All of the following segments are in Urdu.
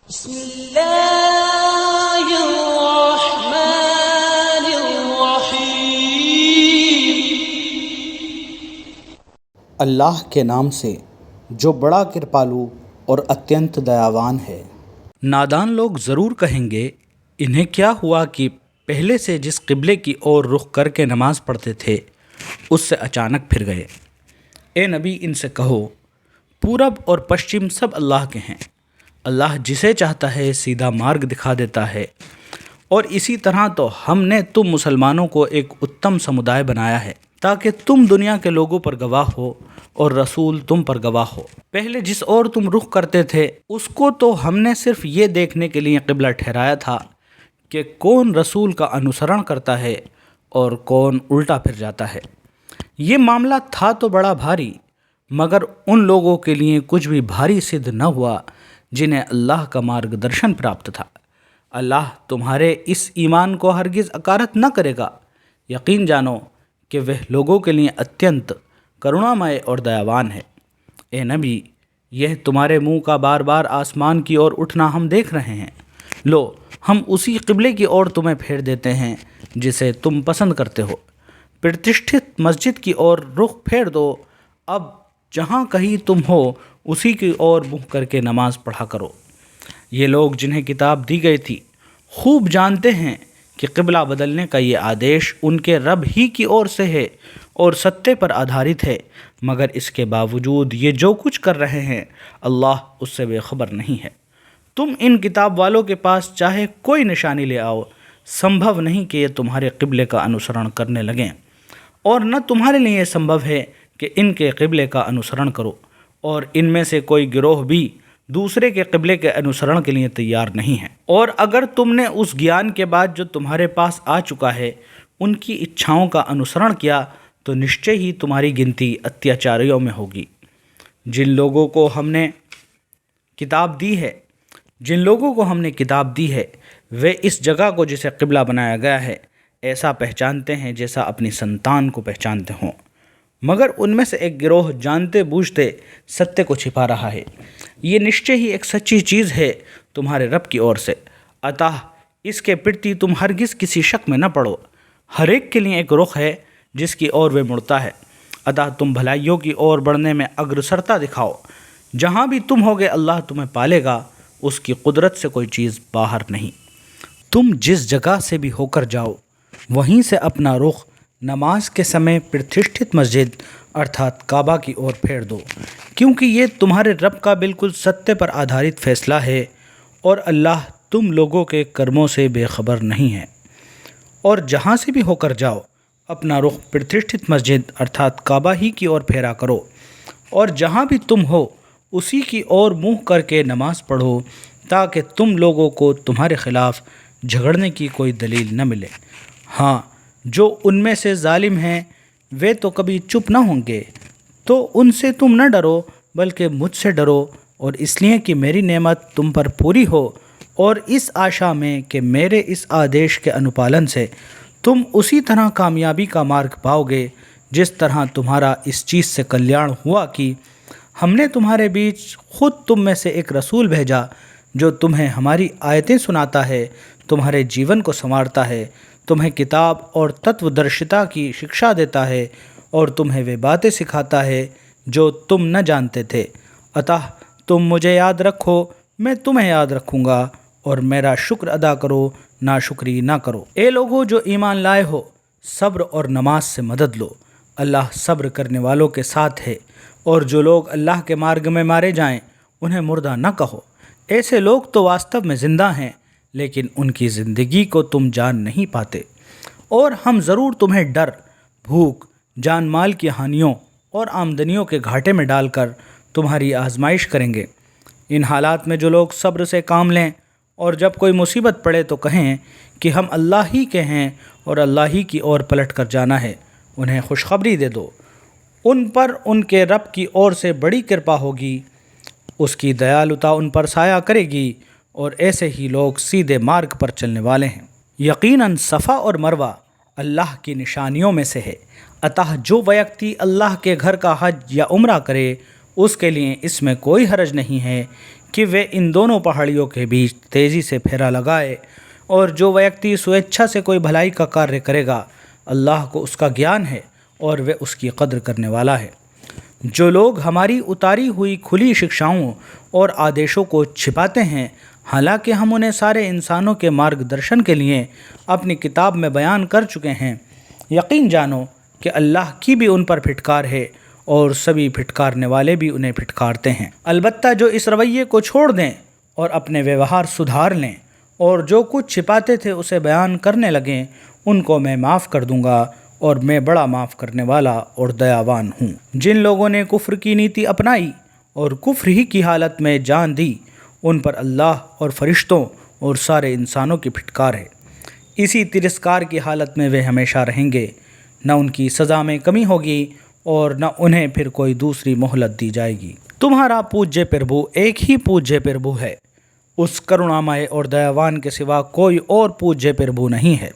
بسم اللہ الرحمن الرحیم۔ اللہ کے نام سے جو بڑا کرپالو اور اتینت دیاوان ہے۔ نادان لوگ ضرور کہیں گے انہیں کیا ہوا کہ پہلے سے جس قبلے کی اور رخ کر کے نماز پڑھتے تھے اس سے اچانک پھر گئے۔ اے نبی ان سے کہو پورب اور پشچم سب اللہ کے ہیں۔ اللہ جسے چاہتا ہے سیدھا مارگ دکھا دیتا ہے، اور اسی طرح تو ہم نے تم مسلمانوں کو ایک اتم سمدائے بنایا ہے تاکہ تم دنیا کے لوگوں پر گواہ ہو اور رسول تم پر گواہ ہو۔ پہلے جس اور تم رخ کرتے تھے اس کو تو ہم نے صرف یہ دیکھنے کے لیے قبلہ ٹھہرایا تھا کہ کون رسول کا انوسرن کرتا ہے اور کون الٹا پھر جاتا ہے۔ یہ معاملہ تھا تو بڑا بھاری، مگر ان لوگوں کے لیے کچھ بھی بھاری سدھ نہ ہوا جنہیں اللہ کا مارگ درشن پراپت تھا۔ اللہ تمہارے اس ایمان کو ہرگز اکارت نہ کرے گا۔ یقین جانو کہ وہ لوگوں کے لیے اتینت کرونامئے اور دیاوان ہے۔ اے نبی، یہ تمہارے منہ کا بار بار آسمان کی اور اٹھنا ہم دیکھ رہے ہیں۔ لو، ہم اسی قبلے کی اور تمہیں پھیر دیتے ہیں جسے تم پسند کرتے ہو۔ پرتشٹھت مسجد کی اور رخ پھیر دو۔ اب جہاں کہیں تم ہو اسی کی اور منہ کر کے نماز پڑھا کرو۔ یہ لوگ جنہیں کتاب دی گئی تھی خوب جانتے ہیں کہ قبلہ بدلنے کا یہ آدیش ان کے رب ہی کی اور سے ہے اور ستے پر آدھارت ہے، مگر اس کے باوجود یہ جو کچھ کر رہے ہیں اللہ اس سے بے خبر نہیں ہے۔ تم ان کتاب والوں کے پاس چاہے کوئی نشانی لے آؤ، سمبھو نہیں کہ یہ تمہارے قبلے کا انوسرن کرنے لگیں، اور نہ تمہارے لیے یہ سمبھو ہے کہ ان کے قبلے کا انوسرن کرو، اور ان میں سے کوئی گروہ بھی دوسرے کے قبلے کے انوسرن کے لیے تیار نہیں ہے۔ اور اگر تم نے اس گیان کے بعد جو تمہارے پاس آ چکا ہے ان کی اچھاؤں کا انوسرن کیا تو نشچے ہی تمہاری گنتی اتیاچاریوں میں ہوگی۔ جن لوگوں کو ہم نے کتاب دی ہے وہ اس جگہ کو جسے قبلہ بنایا گیا ہے ایسا پہچانتے ہیں جیسا اپنی سنتان کو پہچانتے ہوں، مگر ان میں سے ایک گروہ جانتے بوجھتے ستیہ کو چھپا رہا ہے۔ یہ نشچے ہی ایک سچی چیز ہے تمہارے رب کی اور سے، اتح اس کے پرتی تم ہرگز کسی شک میں نہ پڑو۔ ہر ایک کے لیے ایک رخ ہے جس کی اور وہ مڑتا ہے، اتح تم بھلائیوں کی اور بڑھنے میں اگرسرتا دکھاؤ۔ جہاں بھی تم ہوگے اللہ تمہیں پالے گا، اس کی قدرت سے کوئی چیز باہر نہیں۔ تم جس جگہ سے بھی ہو کر جاؤ وہیں سے اپنا رخ نماز کے سمے پرتشٹھت مسجد ارتھات کعبہ کی اور پھیر دو، کیونکہ یہ تمہارے رب کا بالکل ستیہ پر آدھارت فیصلہ ہے، اور اللہ تم لوگوں کے کرموں سے بے خبر نہیں ہے۔ اور جہاں سے بھی ہو کر جاؤ اپنا رخ پرتشٹھت مسجد ارتھات کعبہ ہی کی اور پھیرا کرو، اور جہاں بھی تم ہو اسی کی اور منہ کر کے نماز پڑھو تاکہ تم لوگوں کو تمہارے خلاف جھگڑنے کی کوئی دلیل نہ ملے۔ ہاں، جو ان میں سے ظالم ہیں وہ تو کبھی چپ نہ ہوں گے، تو ان سے تم نہ ڈرو بلکہ مجھ سے ڈرو، اور اس لیے کہ میری نعمت تم پر پوری ہو، اور اس آشا میں کہ میرے اس آدیش کے انوپالن سے تم اسی طرح کامیابی کا مارگ پاؤ گے جس طرح تمہارا اس چیز سے کلیان ہوا کہ ہم نے تمہارے بیچ خود تم میں سے ایک رسول بھیجا جو تمہیں ہماری آیتیں سناتا ہے، تمہارے جیون کو سنوارتا ہے، تمہیں کتاب اور تتو درشتا کی شکشا دیتا ہے، اور تمہیں وہ باتیں سکھاتا ہے جو تم نہ جانتے تھے۔ اتح تم مجھے یاد رکھو، میں تمہیں یاد رکھوں گا، اور میرا شکر ادا کرو، ناشکری نہ کرو۔ اے لوگو جو ایمان لائے ہو، صبر اور نماز سے مدد لو۔ اللہ صبر کرنے والوں کے ساتھ ہے، اور جو لوگ اللہ کے مارگ میں مارے جائیں انہیں مردہ نہ کہو۔ ایسے لوگ تو واستو میں زندہ ہیں لیکن ان کی زندگی کو تم جان نہیں پاتے، اور ہم ضرور تمہیں ڈر، بھوک، جان مال کی ہانیوں اور آمدنیوں کے گھاٹے میں ڈال کر تمہاری آزمائش کریں گے۔ ان حالات میں جو لوگ صبر سے کام لیں اور جب کوئی مصیبت پڑے تو کہیں کہ ہم اللہ ہی کے ہیں اور اللہ ہی کی اور پلٹ کر جانا ہے، انہیں خوشخبری دے دو، ان پر ان کے رب کی اور سے بڑی کرپا ہوگی، اس کی دیالوتا ان پر سایہ کرے گی، اور ایسے ہی لوگ سیدھے مارگ پر چلنے والے ہیں۔ یقیناً صفا اور مروہ اللہ کی نشانیوں میں سے ہے، اتح جو ویکتی اللہ کے گھر کا حج یا عمرہ کرے اس کے لیے اس میں کوئی حرج نہیں ہے کہ وہ ان دونوں پہاڑیوں کے بیچ تیزی سے پھیرا لگائے، اور جو ویکتی سویچھا سے کوئی بھلائی کا کاریہ کرے گا، اللہ کو اس کا گیان ہے اور وہ اس کی قدر کرنے والا ہے۔ جو لوگ ہماری اتاری ہوئی کھلی شکشاؤں اور آدیشوں کو چھپاتے ہیں، حالانکہ ہم انہیں سارے انسانوں کے مارگ درشن کے لیے اپنی کتاب میں بیان کر چکے ہیں، یقین جانو کہ اللہ کی بھی ان پر پھٹکار ہے اور سبھی پھٹکارنے والے بھی انہیں پھٹکارتے ہیں۔ البتہ جو اس رویے کو چھوڑ دیں اور اپنے ویوہار سدھار لیں اور جو کچھ چھپاتے تھے اسے بیان کرنے لگیں، ان کو میں معاف کر دوں گا، اور میں بڑا معاف کرنے والا اور دیاوان ہوں۔ جن لوگوں نے کفر کی نیتی اپنائی اور کفر ہی کی حالت میں جان دی، ان پر اللہ اور فرشتوں اور سارے انسانوں کی پھٹکار ہے۔ اسی ترسکار کی حالت میں وہ ہمیشہ رہیں گے، نہ ان کی سزا میں کمی ہوگی اور نہ انہیں پھر کوئی دوسری مہلت دی جائے گی۔ تمہارا پوجیہ پربھو ایک ہی پوجیہ پربھو ہے، اس کرونامئے اور دیاوان کے سوا کوئی اور پوجیہ پربھو نہیں ہے۔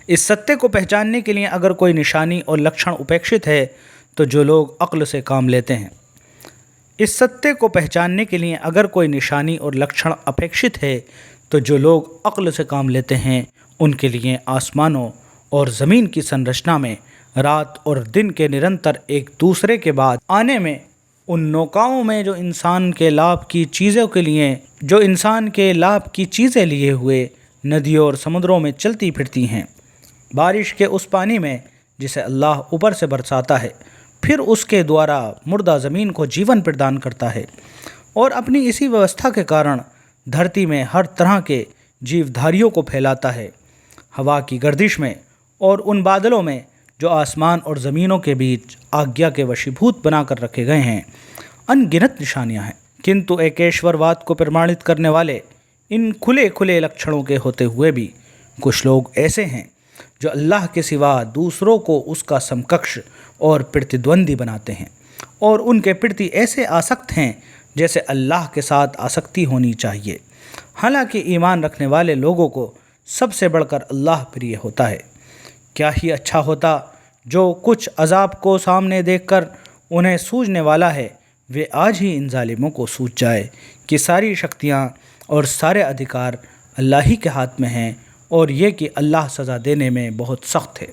اس ستیہ کو پہچاننے کے لیے اگر کوئی نشانی اور لکشن اپیکشت ہے تو جو لوگ عقل سے کام لیتے ہیں، اس ستیہ کو پہچاننے کے لیے اگر کوئی نشانی اور لکشن اپیکشت ہے تو جو لوگ عقل سے کام لیتے ہیں، ان کے لیے آسمانوں اور زمین کی سنرچنا میں رات اور دن کے نرنتر ایک دوسرے کے بعد آنے میں، ان نوکاؤں میں جو انسان کے لابھ کی چیزیں لیے ہوئے ندیوں اور سمندروں میں چلتی پھرتی ہیں، بارش کے اس پانی میں جسے اللہ اوپر سے برساتا ہے، پھر اس کے دوارا مردہ زمین کو جیون پردان کرتا ہے، اور اپنی اسی ویوستھا کے کارن دھرتی میں ہر طرح کے جیودھاریوں کو پھیلاتا ہے۔ ہوا کی گردش میں اور ان بادلوں میں جو آسمان اور زمینوں کے بیچ آگیا کے وشیبھوت بنا کر رکھے گئے ہیں، ان گنت نشانیاں ہیں، کنتو ایکیشور واد کو پرمانت کرنے والے ان کھلے لکشنوں کے ہوتے ہوئے بھی کچھ لوگ ایسے ہیں جو اللہ کے سوا دوسروں کو اس کا سمککش اور پرتدوندی بناتے ہیں، اور ان کے پرتی ایسے آسکت ہیں جیسے اللہ کے ساتھ آسکتی ہونی چاہیے، حالانکہ ایمان رکھنے والے لوگوں کو سب سے بڑھ کر اللہ پریہ ہوتا ہے۔ کیا ہی اچھا ہوتا جو کچھ عذاب کو سامنے دیکھ کر انہیں سوجنے والا ہے، وہ آج ہی ان ظالموں کو سوج جائے کہ ساری شکتیاں اور سارے ادھیکار اللہ ہی کے ہاتھ میں ہیں، اور یہ کہ اللہ سزا دینے میں بہت سخت ہے۔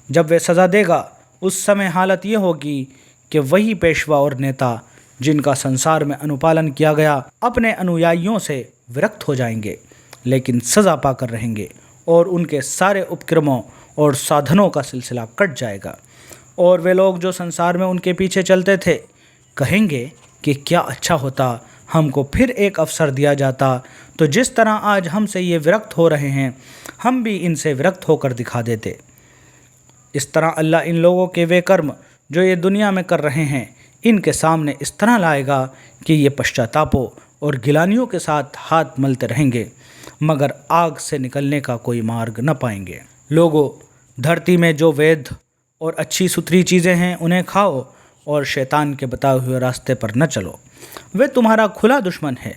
جب وہ سزا دے گا، اس سمے حالت یہ ہوگی کہ وہی پیشوا اور نیتا جن کا سنسار میں انوپالن کیا گیا اپنے انویائیوں سے ورکت ہو جائیں گے، لیکن سزا پا کر رہیں گے، اور ان کے سارے اپکرموں اور سادھنوں کا سلسلہ کٹ جائے گا، اور وہ لوگ جو سنسار میں ان کے پیچھے چلتے تھے کہیں گے کہ کیا اچھا ہوتا ہم کو پھر ایک اوسر دیا جاتا، تو جس طرح آج ہم سے یہ ورکت ہو رہے ہیں ہم بھی ان سے ورکت ہو کر دکھا دیتے۔ اس طرح اللہ ان لوگوں کے وہ کرم جو یہ دنیا میں کر رہے ہیں ان کے سامنے اس طرح لائے گا کہ یہ پشچاتاپوں اور گلانیوں کے ساتھ ہاتھ ملتے رہیں گے، مگر آگ سے نکلنے کا کوئی مارگ نہ پائیں گے۔ لوگوں، دھرتی میں جو وید اور اچھی ستھری چیزیں ہیں انہیں کھاؤ، اور شیطان کے بتائے ہوئے راستے پر نہ چلو، وہ تمہارا کھلا دشمن ہے،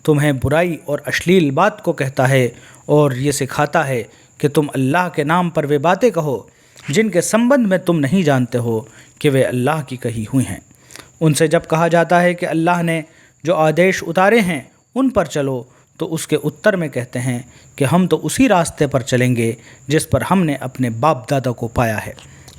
تمہیں برائی اور اشلیل بات کو کہتا ہے اور یہ سکھاتا ہے کہ تم اللہ کے نام پر وہ باتیں کہو جن کے سمبندھ میں تم نہیں جانتے ہو کہ وہ اللہ کی کہی ہوئی ہیں۔ ان سے جب کہا جاتا ہے کہ اللہ نے جو آدیش اتارے ہیں ان پر چلو، تو اس کے اتر میں کہتے ہیں کہ ہم تو اسی راستے پر چلیں گے جس پر ہم نے اپنے باپ دادا کو پایا ہے۔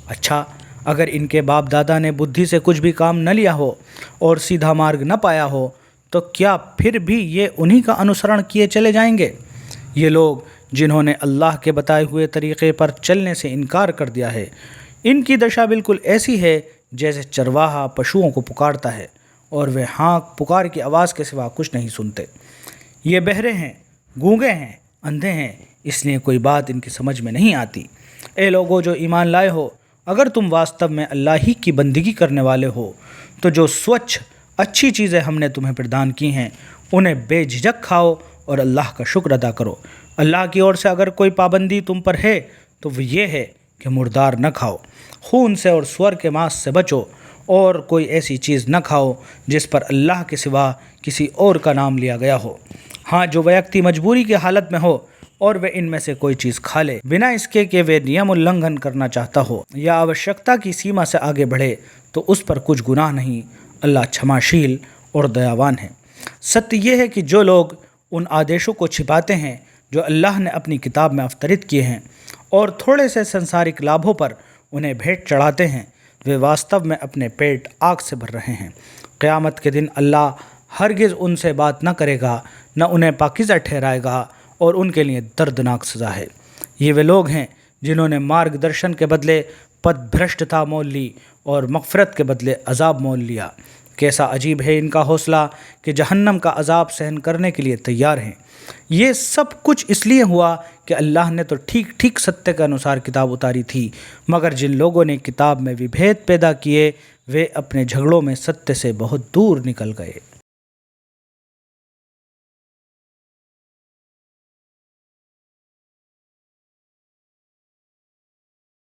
اچھا، اگر ان کے باپ دادا نے بدھی سے کچھ بھی کام نہ لیا ہو اور سیدھا مارگ نہ پایا ہو، تو کیا پھر بھی یہ انہی کا انوسرن کیے چلے جائیں گے؟ یہ لوگ جنہوں نے اللہ کے بتائے ہوئے طریقے پر چلنے سے انکار کر دیا ہے، ان کی دشا بالکل ایسی ہے جیسے چرواہا پشوؤں کو پکارتا ہے اور وہ ہانک پکار کی آواز کے سوا کچھ نہیں سنتے۔ یہ بہرے ہیں، گونگے ہیں، اندھے ہیں، اس لیے کوئی بات ان کی سمجھ میں نہیں آتی۔ اے لوگوں جو ایمان لائے ہو، اگر تم واستو میں اللہ ہی کی بندگی کرنے والے ہو تو جو سوچھ اچھی چیزیں ہم نے تمہیں پردان کی ہیں انہیں بے جھجک کھاؤ اور اللہ کا شکر ادا کرو۔ اللہ کی اور سے اگر کوئی پابندی تم پر ہے تو وہ یہ ہے کہ مردار نہ کھاؤ، خون سے اور سور کے ماس سے بچو، اور کوئی ایسی چیز نہ کھاؤ جس پر اللہ کے سوا کسی اور کا نام لیا گیا ہو۔ ہاں، جو ویکتی مجبوری کی حالت میں ہو اور وہ ان میں سے کوئی چیز کھا لے بنا اس کے کہ وہ نیم النگھن کرنا چاہتا ہو یا آوشکتا کی سیما سے آگے بڑھے، تو اس پر کچھ گناہ نہیں، اللہ چھماشیل اور دیاوان ہے۔ ستیہ یہ ہے کہ جو لوگ ان آدیشوں کو چھپاتے ہیں جو اللہ نے اپنی کتاب میں افطرد کیے ہیں اور تھوڑے سے سنسارک لابھوں پر انہیں بھیٹ چڑھاتے ہیں، وہ واستو میں اپنے پیٹ آگ سے بھر رہے ہیں۔ قیامت کے دن اللہ ہرگز ان سے بات نہ کرے گا، نہ انہیں پاکیزہ ٹھہرائے گا، اور ان کے لیے دردناک سزا ہے۔ یہ وہ لوگ ہیں جنہوں نے مارگ درشن کے بدلے پد بھرشٹتا مول لی اور مغفرت کے بدلے عذاب مول لیا۔ کیسا عجیب ہے ان کا حوصلہ کہ جہنم کا عذاب سہن کرنے کے لیے تیار ہیں۔ یہ سب کچھ اس لیے ہوا کہ اللہ نے تو ٹھیک ٹھیک ستیہ کے انوسار کتاب اتاری تھی، مگر جن لوگوں نے کتاب میں وبھید پیدا کیے وہ اپنے جھگڑوں میں ستیہ سے بہت دور نکل گئے۔